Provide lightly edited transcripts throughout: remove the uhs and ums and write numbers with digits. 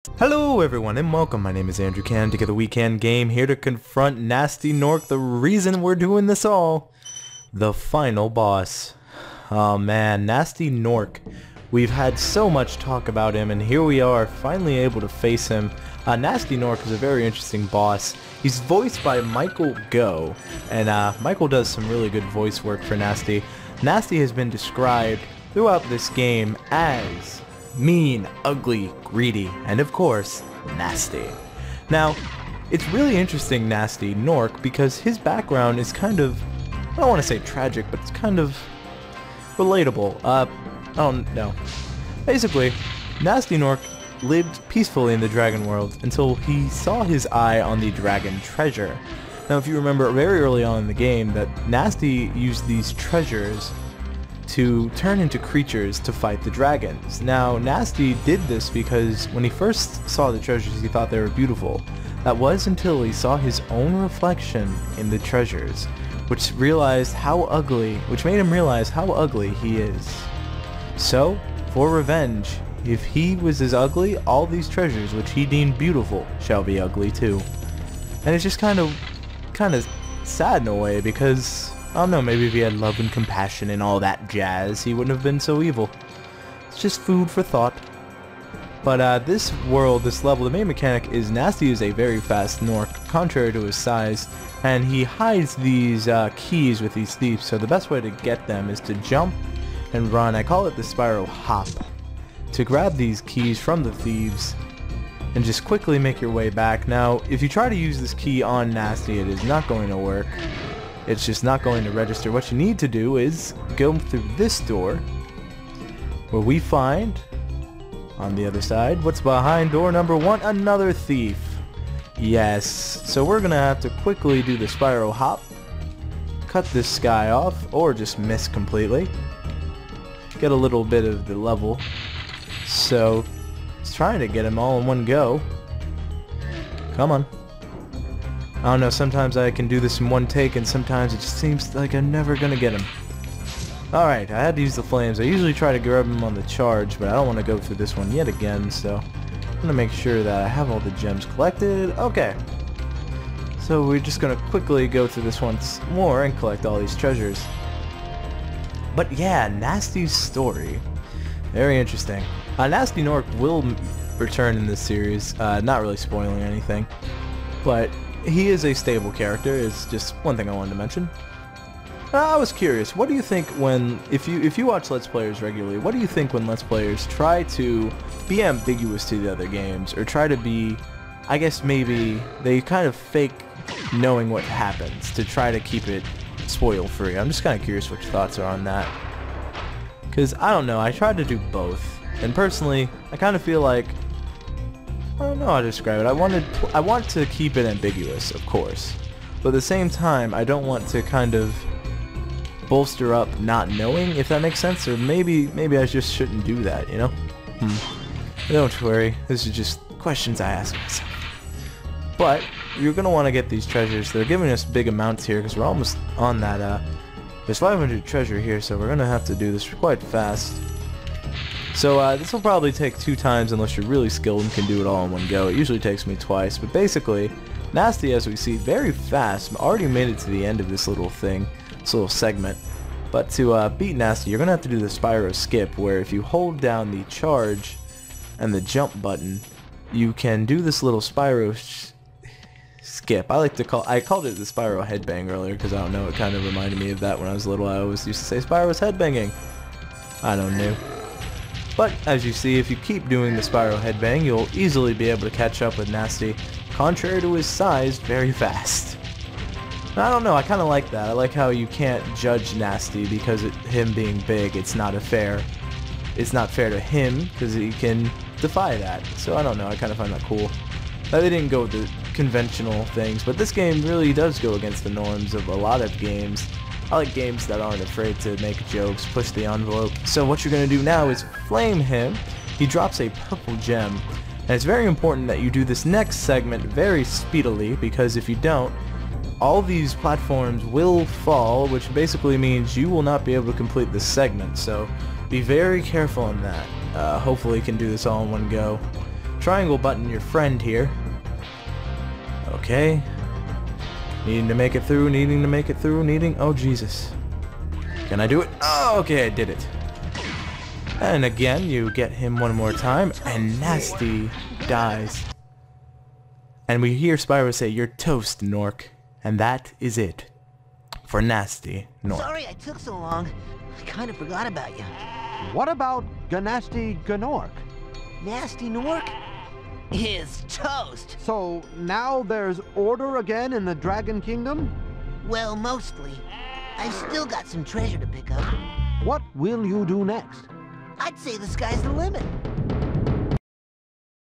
Hello everyone and welcome, my name is Andrew Can, together WeKanGame, here to confront Gnasty Gnorc, the reason we're doing this all, the final boss. Oh man, Gnasty Gnorc. We've had so much talk about him and here we are, finally able to face him. Gnasty Gnorc is a very interesting boss. He's voiced by Michael Go, and Michael does some really good voice work for Gnasty. Gnasty has been described throughout this game as mean, ugly, greedy, and of course, nasty. Now, it's really interesting, Gnasty Gnorc, because his background is kind of, I don't want to say tragic, but it's kind of relatable. I don't know. Basically, Gnasty Gnorc lived peacefully in the dragon world until he saw his eye on the dragon treasure. Now, if you remember very early on in the game, that Gnasty used these treasures to turn into creatures to fight the dragons. Now, Gnasty did this because when he first saw the treasures, he thought they were beautiful. That was until he saw his own reflection in the treasures, which made him realize how ugly he is. So, for revenge, if he was as ugly, all these treasures which he deemed beautiful shall be ugly too. And it's just kind of sad in a way, because I don't know, maybe if he had love and compassion and all that jazz, he wouldn't have been so evil. It's just food for thought. But this world, this level, the main mechanic is Gnasty is a very fast Gnorc, contrary to his size, and he hides these keys with these thieves, so the best way to get them is to jump and run. I call it the Spyro hop. To grab these keys from the thieves and just quickly make your way back. Now, if you try to use this key on Gnasty, it is not going to work. It's just not going to register. What you need to do is go through this door, where we find, on the other side, what's behind door number 1? Another thief. Yes, so we're going to have to quickly do the Spyro hop, cut this guy off, or just miss completely. Get a little bit of the level. So, it's trying to get him all in one go. Come on. I don't know, sometimes I can do this in one take and sometimes it just seems like I'm never gonna get him. Alright, I had to use the flames. I usually try to grab him on the charge, but I don't want to go through this one yet again, so I'm gonna make sure that I have all the gems collected. Okay. So we're just gonna quickly go through this once more and collect all these treasures. But yeah, Gnasty's story. Very interesting. Gnasty Gnorc will return in this series, not really spoiling anything, but he is a stable character, is just one thing I wanted to mention. I was curious, what do you think when, if you watch Let's Players regularly, what do you think when Let's Players try to be ambiguous to the other games, or try to be, I guess maybe, they kind of fake knowing what happens to try to keep it spoil free? I'm just kind of curious what your thoughts are on that. Because, I don't know, I tried to do both, and personally, I kind of feel like, I don't know how to describe it. I want to keep it ambiguous, of course, but at the same time, I don't want to kind of bolster up not knowing, if that makes sense, or maybe I just shouldn't do that, you know? Don't worry, this is just questions I ask myself. But you're gonna want to get these treasures. They're giving us big amounts here because we're almost on that. There's 500 treasure here, so we're gonna have to do this quite fast. So this will probably take 2 times unless you're really skilled and can do it all in one go. It usually takes me twice, but basically, Gnasty, as we see, very fast, already made it to the end of this little thing, this little segment. But to beat Gnasty, you're going to have to do the Spyro skip, where if you hold down the charge and the jump button, you can do this little Spyro skip. I called it the Spyro headbang earlier, because I don't know, it kind of reminded me of that when I was little. I always used to say Spyro's headbanging. I don't know. But, as you see, if you keep doing the Spyro headbang, you'll easily be able to catch up with Gnasty, contrary to his size, very fast. And I don't know, I kind of like that. I like how you can't judge Gnasty because him being big, it's not fair to him, because he can defy that. So I don't know, I kind of find that cool. They didn't go with the conventional things, but this game really does go against the norms of a lot of games. I like games that aren't afraid to make jokes, push the envelope. So what you're going to do now is flame him. He drops a purple gem. And it's very important that you do this next segment very speedily, because if you don't, all these platforms will fall, which basically means you will not be able to complete this segment. So be very careful on that. Hopefully you can do this all in one go. triangle button your friend here. Okay. Needing to make it through, needing to make it through, needing... Oh, Jesus. Can I do it? Oh, okay, I did it. And again, you get him one more time, and Gnasty dies. And we hear Spyro say, "You're toast, Gnorc." And that is it for Gnasty Gnorc. Sorry I took so long. I kind of forgot about you. What about Gnasty Gnorc? Gnasty Gnorc is toast. So now there's order again in the Dragon Kingdom? Well, mostly. I've still got some treasure to pick up. What will you do next? I'd say the sky's the limit.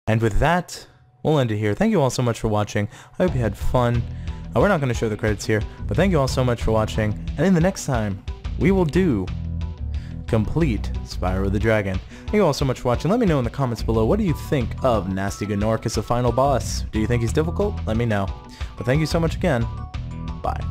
And with that, we'll end it here. Thank you all so much for watching. I hope you had fun. We're not going to show the credits here, but thank you all so much for watching. And in the next time, we will do complete Spyro the Dragon. Thank you all so much for watching. Let me know in the comments below, what do you think of Gnasty Gnorc as the final boss? Do you think he's difficult? Let me know. But thank you so much again. Bye.